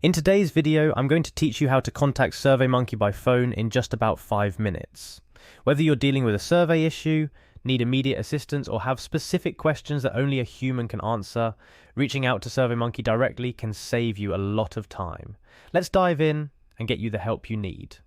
In today's video, I'm going to teach you how to contact SurveyMonkey by phone in just about 5 minutes. Whether you're dealing with a survey issue, need immediate assistance, or have specific questions that only a human can answer, reaching out to SurveyMonkey directly can save you a lot of time. Let's dive in and get you the help you need.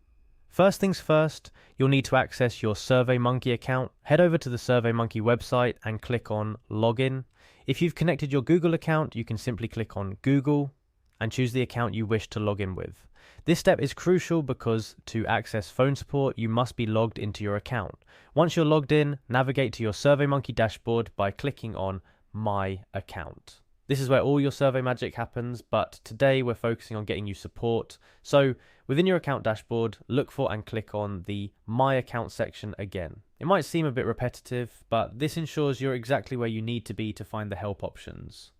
First things first, you'll need to access your SurveyMonkey account. Head over to the SurveyMonkey website and click on Login. If you've connected your Google account, you can simply click on Google and choose the account you wish to log in with. This step is crucial because to access phone support, you must be logged into your account. Once you're logged in, navigate to your SurveyMonkey dashboard by clicking on My Account. This is where all your survey magic happens, but today we're focusing on getting you support. So within your account dashboard, look for and click on the My Account section again. It might seem a bit repetitive, but this ensures you're exactly where you need to be to find the help options.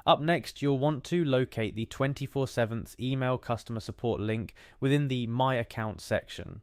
Up next, you'll want to locate the 24/7 email customer support link within the My Account section.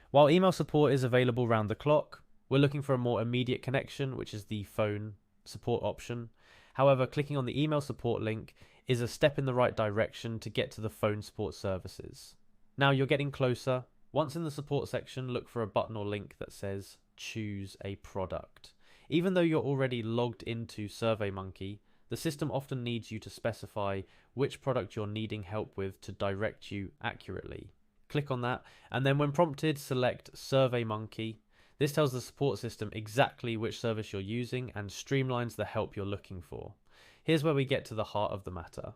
While email support is available round the clock, we're looking for a more immediate connection, which is the phone support option. However, clicking on the email support link is a step in the right direction to get to the phone support services. Now you're getting closer. Once in the support section, look for a button or link that says Choose a Product. Even though you're already logged into SurveyMonkey, the system often needs you to specify which product you're needing help with to direct you accurately. Click on that, and then when prompted, select SurveyMonkey. This tells the support system exactly which service you're using and streamlines the help you're looking for. Here's where we get to the heart of the matter: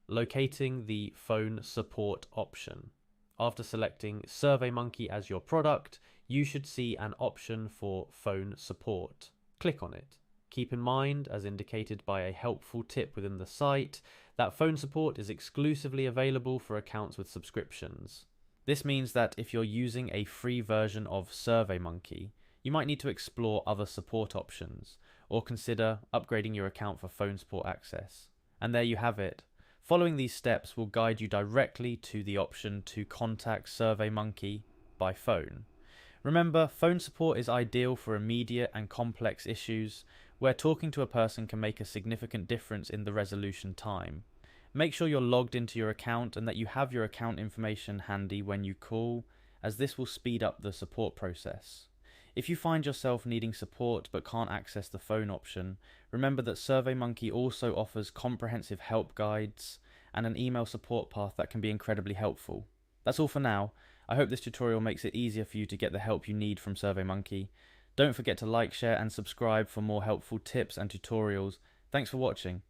locating the phone support option. After selecting SurveyMonkey as your product, you should see an option for phone support. Click on it. Keep in mind, as indicated by a helpful tip within the site, that phone support is exclusively available for accounts with subscriptions. This means that if you're using a free version of SurveyMonkey, you might need to explore other support options, or consider upgrading your account for phone support access. And there you have it. Following these steps will guide you directly to the option to contact SurveyMonkey by phone. Remember, phone support is ideal for immediate and complex issues where talking to a person can make a significant difference in the resolution time. Make sure you're logged into your account and that you have your account information handy when you call, as this will speed up the support process. If you find yourself needing support but can't access the phone option, remember that SurveyMonkey also offers comprehensive help guides and an email support path that can be incredibly helpful. That's all for now. I hope this tutorial makes it easier for you to get the help you need from SurveyMonkey. Don't forget to like, share and subscribe for more helpful tips and tutorials. Thanks for watching.